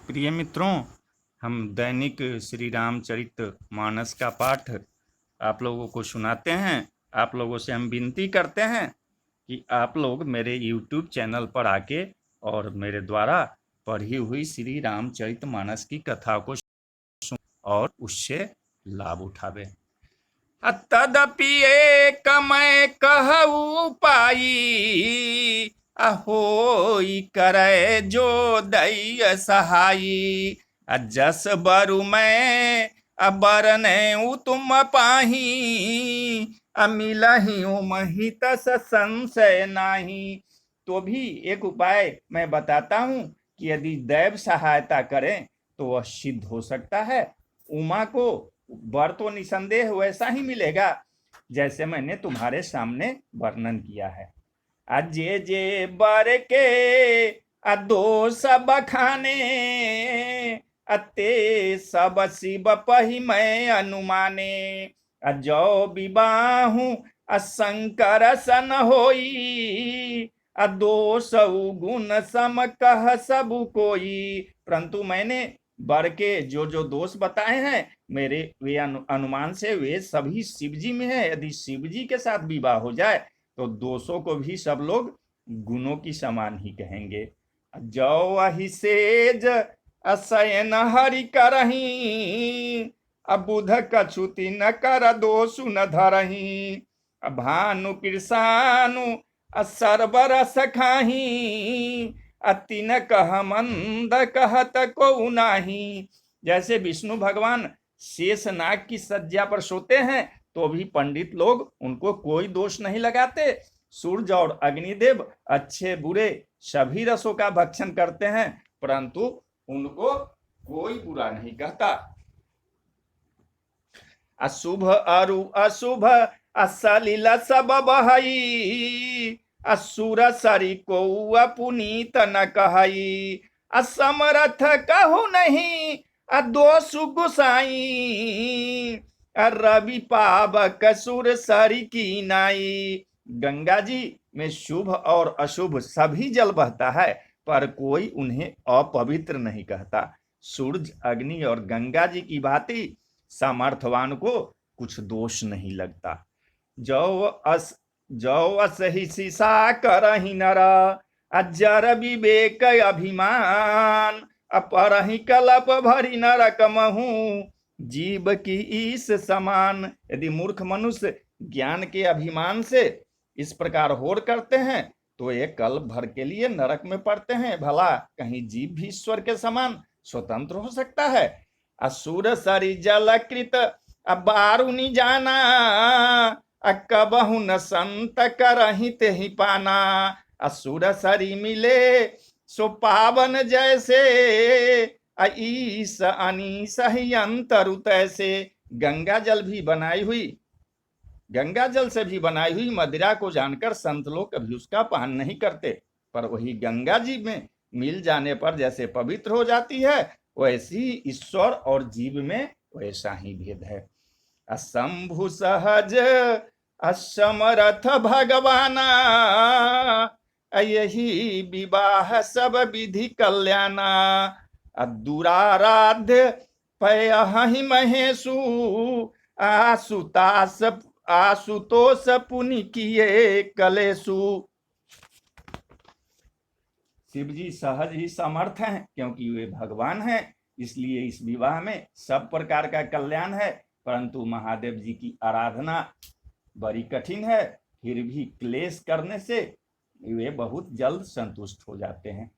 प्रिय मित्रों, हम दैनिक श्री रामचरित मानस का पाठ आप लोगों को सुनाते हैं। आप लोगों से हम विनती करते हैं कि आप लोग मेरे YouTube चैनल पर आके और मेरे द्वारा पढ़ी हुई श्री रामचरित मानस की कथा को सुन और उससे लाभ उठावे। तदपि एक मैं कहू पाई, अहोई करे जो दैय सहाई। जस बरु मैं बरने तुम पाही, मिलही मही तस संशय नाही। तो भी एक उपाय मैं बताता हूँ कि यदि दैव सहायता करें तो वह सिद्ध हो सकता है। उमा को वर तो निसंदेह वैसा ही मिलेगा जैसे मैंने तुम्हारे सामने वर्णन किया है। अजे जे बर के दो सब खाने, अते सब शिव पही मैं अनुमाने। जो विबाहु शंकर सन होई, दोष गुण सम कह सब कोई। परंतु मैंने वर के जो जो दोष बताए हैं मेरे वे अनुमान से वे सभी शिव जी में है। यदि शिव जी के साथ विवाह हो जाए तो दोषों को भी सब लोग गुणों की समान ही कहेंगे। जो अहि सेज असयन हरि करही, बुध कछुति न कर दोषु न धरही। भानु कृषानु सरबरस खाही, अति न कह मंद कहत को नाही। जैसे विष्णु भगवान शेषनाग की सज्जा पर सोते हैं तो भी पंडित लोग उनको कोई दोष नहीं लगाते। सूर्य और अग्निदेव अच्छे बुरे सभी रसों का भक्षण करते हैं परंतु उनको कोई बुरा नहीं कहता। अशुभ अरु अशुभ असलिल सब बहई, असुर सरी को पुनीत न कहई। असमरथ कहु नहीं दोष गुसाई, रवि पावक सुर सरी की नाई। गंगा जी में शुभ और अशुभ सभी जल बहता है पर कोई उन्हें अपवित्र नहीं कहता। सूरज अग्नि और गंगा जी की भांति सामर्थवान को कुछ दोष नहीं लगता। जो अस ही सीसा करही नर, अजर विवेक अभिमान। अपरही कलप भरी नरक महू, जीव की ईस समान। यदि मूर्ख मनुष्य ज्ञान के अभिमान से इस प्रकार होड़ करते हैं तो एक कल्प भर के लिए नरक में पड़ते हैं। भला कहीं जीव भी ईश्वर के समान स्वतंत्र हो सकता है। असुर सरी जलकृत बारुनि जाना, कबहु न संत करही ते ही पाना। असुर सरी मिले सो पावन जैसे, ईस अनीस ही अंतरु तैसे। गंगा जल से भी बनाई हुई मदिरा को जानकर संत लोग कभी उसका पान नहीं करते, पर वही गंगा जी में मिल जाने पर जैसे पवित्र हो जाती है वैसी ईश्वर और जीव में वैसा ही भेद है। असंभु सहज असमरथ भगवाना, यही विवाह सब विधि कल्याणा। दुराराध्य पयहि महेशु, आशुतोष पुनि किए कलेशु। शिव जी सहज ही समर्थ हैं क्योंकि वे भगवान हैं, इसलिए इस विवाह में सब प्रकार का कल्याण है। परंतु महादेव जी की आराधना बड़ी कठिन है, फिर भी क्लेश करने से वे बहुत जल्द संतुष्ट हो जाते हैं।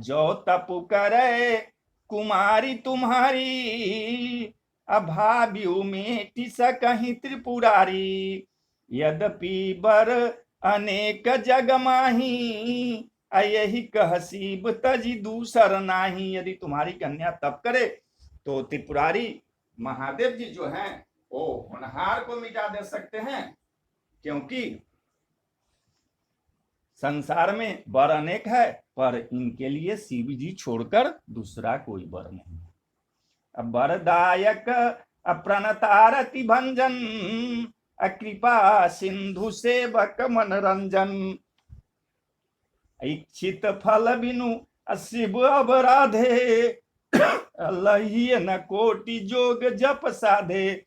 जो तप करे कुमारी तुम्हारी, अभाव्यु मेटि सकहि त्रिपुरारी। यद्यपि बर अनेक जग माही, यही कह शिव तजी दूसर नाही। यदि तुम्हारी कन्या तप करे तो त्रिपुरारी महादेव जी जो हैं वो होनहार को मिटा दे सकते हैं, क्योंकि संसार में वर अनेक है पर इनके लिए शिव जी छोड़कर दूसरा कोई वर नहीं। अब वरदायक प्रणतारति भंजन, कृपा सिंधु सेवक मनरंजन। इच्छित फल बिनु शिव अवराधे, लही न कोटि जोग जप साधे।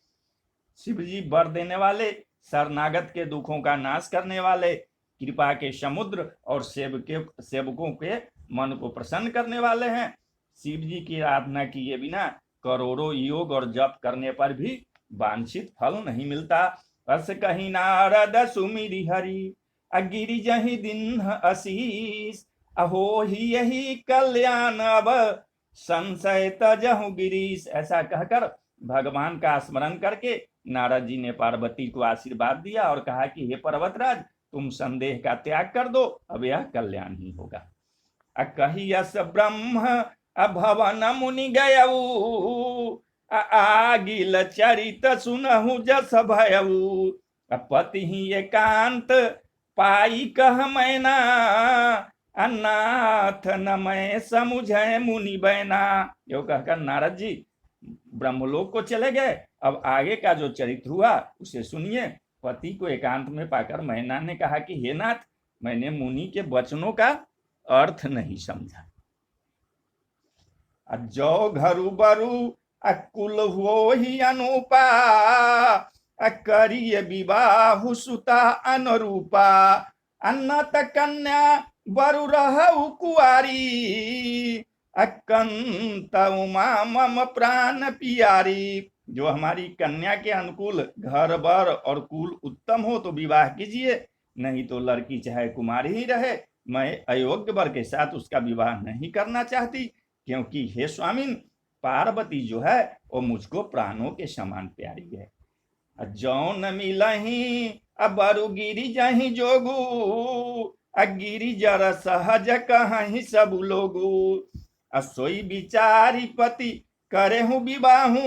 शिव जी वर देने वाले, शरणागत के दुखों का नाश करने वाले, कृपा के समुद्र और सेवकों के मन को प्रसन्न करने वाले हैं। शिव जी की आराधना किए बिना करोड़ों योग और जप करने पर भी वांछित फल नहीं मिलता। अस कहीं नारद सुमिरि हरि, अगिरि जहि दिन असीस, अहो ही यही कल्याण अब संशय तजहु गिरीश। ऐसा कहकर भगवान का स्मरण करके नारद जी ने पार्वती को आशीर्वाद दिया और कहा कि हे पर्वतराज, तुम संदेह का त्याग कर दो, अब यह कल्याण ही होगा। कहियस ब्रह्म अभवन मुनि गयऊ, आगिल चरित सुनहु जस भयऊ, पति ही एकांत पाई कह मैना, अनाथ न मैं समुझे मुनि बैना। यो कहकर नारद जी ब्रह्मलोक को चले गए। अब आगे का जो चरित्र हुआ उसे सुनिए। पति को एकांत में पाकर मैना ने कहा कि हे नाथ, मैंने मुनि के वचनों का अर्थ नहीं समझा। जो घरु बरु अकुल हो ही अनुपा, करिय विवाहु सुता अनुरूपा, अन्नत कन्या बरु रहु कुआरी, अकंत उमा मम प्राण पियारी। जो हमारी कन्या के अनुकूल घर बर और कुल उत्तम हो तो विवाह कीजिए, नहीं तो लड़की चाहे कुमारी ही रहे। मैं अयोग्य वर के साथ उसका विवाह नहीं करना चाहती, क्योंकि हे स्वामिन, पार्वती जो है वो मुझको प्राणों के समान प्यारी है। जौन मिलही अबरु गिरी जही जोगू, अगिरी जर सहज कहीं सब लोगू, असोई बिचारी पति करे हूँ विवाहू,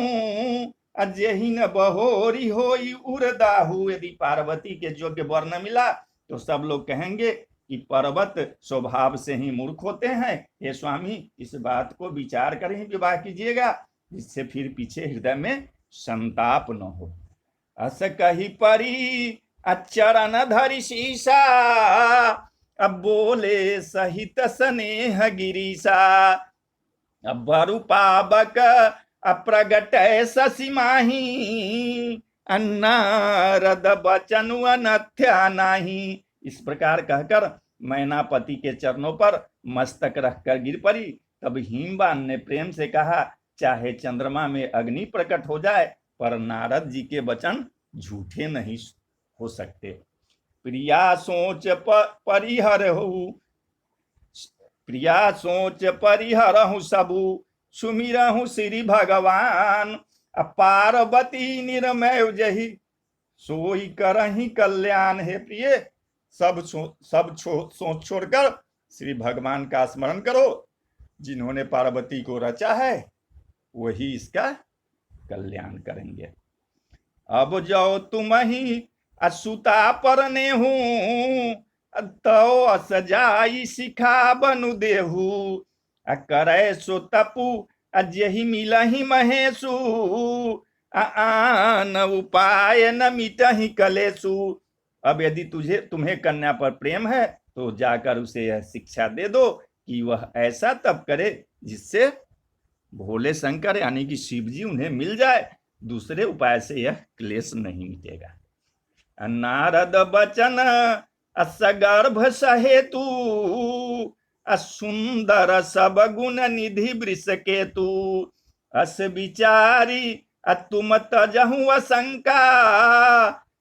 अजेही न बहोरी होई उर्दाहू। यदि पार्वती के योग्य वर न मिला तो सब लोग कहेंगे कि पर्वत स्वभाव से ही मूर्ख होते हैं। हे स्वामी, इस बात को विचार कर ही विवाह कीजिएगा, जिससे फिर पीछे हृदय में संताप न हो। अस कही परी अचरण धरि शीशा, अब बोले सहित स्नेह गिरीशा, अब बरु पावक अप्रगट शशि माही, अन्नारद बचनु अनथ्या नाही। इस प्रकार कहकर मैनापति के चरणों पर मस्तक रखकर गिर पड़ी। तब हिमवान ने प्रेम से कहा, चाहे चंद्रमा में अग्नि प्रकट हो जाए, पर नारद जी के वचन झूठे नहीं हो सकते। प्रिया सोच परिहरहु, प्रिया सोच परिहरहु सबु, सुमिरहु श्री भगवान, पार्वती निर्मय जही सोई करही कल्याण। हे प्रिय, सब सोच छोड़कर श्री भगवान का स्मरण करो। जिन्होंने पार्वती को रचा है वही इसका कल्याण करेंगे। अब जाओ तुम ही असुता परने हूँ, तो असजाई सिखा बनु देहू, करे सो तपु अजहि मिलहि महेशु, आन उपाय न मिटहि कलेशु। अब यदि तुम्हें कन्या पर प्रेम है तो जाकर उसे यह शिक्षा दे दो कि वह ऐसा तप करे जिससे भोले शंकर यानी कि शिव जी उन्हें मिल जाए। दूसरे उपाय से यह क्लेश नहीं मिटेगा। नारद बचन असगर्भ सहेतु, असुंदर सब गुण निधि वृष केतु, अस विचारी तुम तजहु असंका,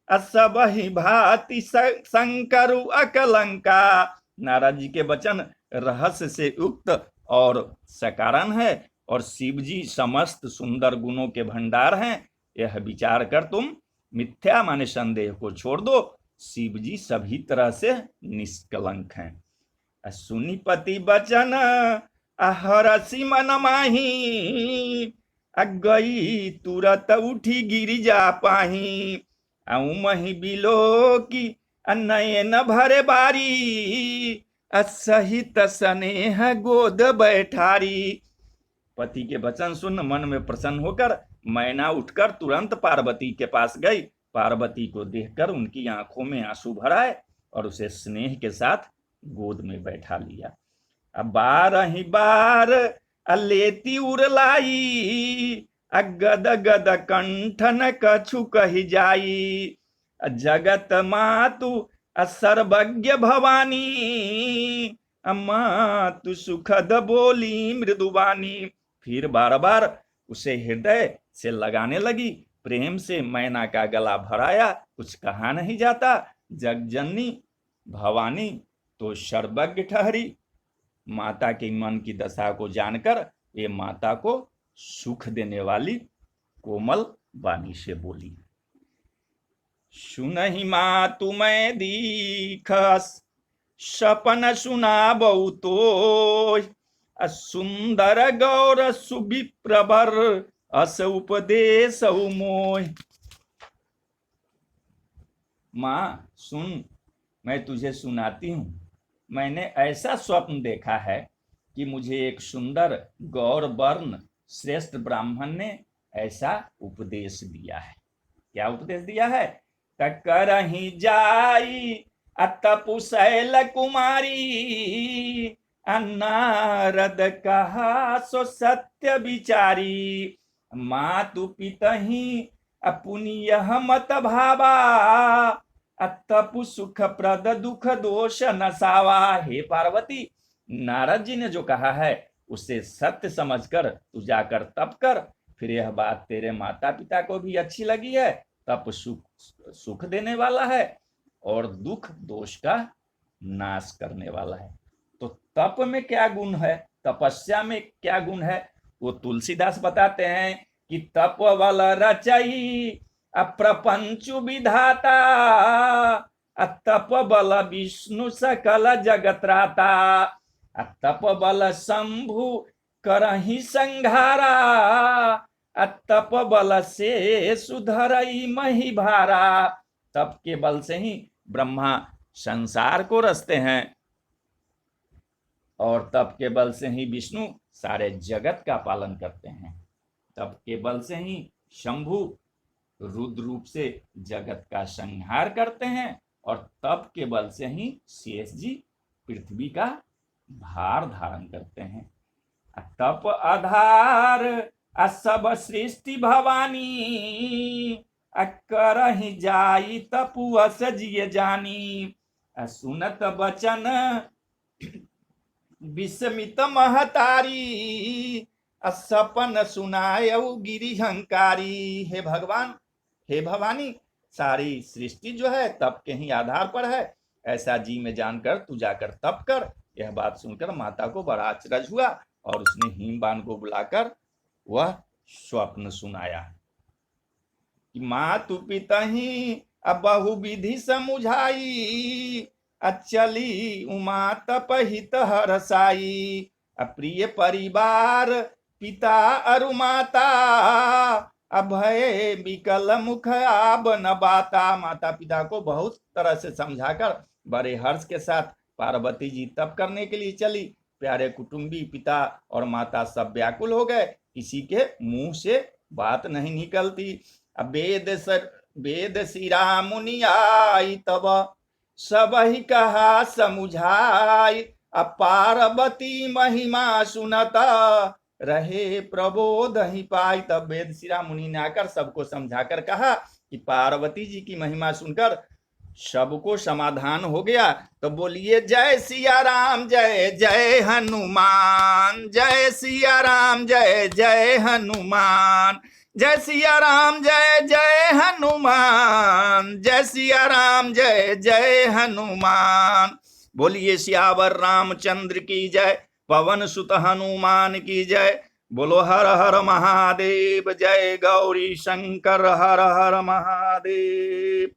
सब ही भांति शंकरु अकलंका। नारद जी के वचन रहस्य से युक्त और सकारण है और शिव जी समस्त सुंदर गुणों के भंडार हैं। यह विचार कर तुम मिथ्या माने संदेह को छोड़ दो। शिव जी सभी तरह से निष्कलंक हैं। सुनिपति बचन हरसि मन माही, गई तुरत उठी गिरिजा पाही, मही बिलो की नयन भरे बारी, सहित स्नेह गोद बैठारी। पति के वचन सुन मन में प्रसन्न होकर मैना उठकर तुरंत पार्वती के पास गई। पार्वती को देखकर उनकी आंखों में आंसू भर आए और उसे स्नेह के साथ गोद में बैठा लिया। अब 12 बार अलेती उरलाई गद गद कंठन कछु कही जाई। जगत मातु सर्वज्ञ भवानी मातु सुखद बोली मृदुवानी। फिर बार बार उसे हृदय से लगाने लगी, प्रेम से मैना का गला भराया, कुछ कहा नहीं जाता। जगजननी भवानी तो सर्वज्ञ ठहरी। माता के मन की दशा को जानकर ये माता को सुख देने वाली कोमल वाणी से बोली। सुनहि मातु मैं दीखस सपन सुनाबऊ तो, सुंदर गौर सुविप्रवर अस उपदेश मोह। माँ सुन, मैं तुझे सुनाती हूँ। मैंने ऐसा स्वप्न देखा है कि मुझे एक सुंदर गौर वर्ण श्रेष्ठ ब्राह्मण ने ऐसा उपदेश दिया है। क्या उपदेश दिया है? करहि जाई तपुशैल कुमारी, नारद कहा सो सत्य विचारी। मातु पितहि पुण्य मत भावा, तपु सुख प्रद दुख दोष नसावा। हे पार्वती, नारद जी ने जो कहा है उसे सत्य समझकर तू जाकर तप कर। फिर यह बात तेरे माता पिता को भी अच्छी लगी है। तप सुख देने वाला है और दुख दोष का नाश करने वाला है। तो तप में क्या गुण है, तपस्या में क्या गुण है, वो तुलसीदास बताते हैं कि तप बल रचई प्रपंचु विधाता, तप बल विष्णु सकल जगत्राता। तप बल शंभु करहि संघारा, तप बल से सुधरई मही भारा। तप के बल से ही ब्रह्मा संसार को रचते हैं और तप के बल से ही विष्णु सारे जगत का पालन करते हैं। तप के बल से ही शंभु रुद्र रूप से जगत का संहार करते हैं और तप के बल से ही शेष जी पृथ्वी का भार धारण करते हैं। तप आधार सब सृष्टि भवानी, करहि जाई तपुअस जिय जानी। सुनत बचन विस्मित महतारी, सपन सुनायऊ गिरिहंकारी। हे भगवान, हे भवानी, सारी सृष्टि जो है तप के ही आधार पर है, ऐसा जी में जानकर तू जाकर तप कर। यह बात सुनकर माता को बड़ा अचरज हुआ और उसने हिमवान को बुलाकर वह स्वप्न सुनाया कि मातु पितहि बहु विधि समुझाई, अचली उमा तपहित हरसाई। प्रिय परिवार पिता अरु माता, अभय विकल मुख आब न बाता। माता पिता को बहुत तरह से समझाकर बड़े हर्ष के साथ पार्वती जी तप करने के लिए चली। प्यारे कुटुंबी पिता और माता सब व्याकुल हो गए, किसी के मुंह से बात नहीं निकलती। वेद सिरा मुनि आई तब, सब ही कहा समुझाई। पार्वती महिमा सुनता रहे प्रबोध ही पाई। तब वेद सिरा मुनि ने आकर सबको समझाकर कहा कि पार्वती जी की महिमा सुनकर सबको समाधान हो गया। तो बोलिए जय सिया राम जय जय हनुमान, जय सिया राम जय जय हनुमान, जय सिया राम जय जय हनुमान, जय सिया राम जय जय हनुमान। बोलिए सियावर रामचंद्र की जय, पवन सुत हनुमान की जय। बोलो हर हर महादेव, जय गौरी शंकर, हर हर महादेव।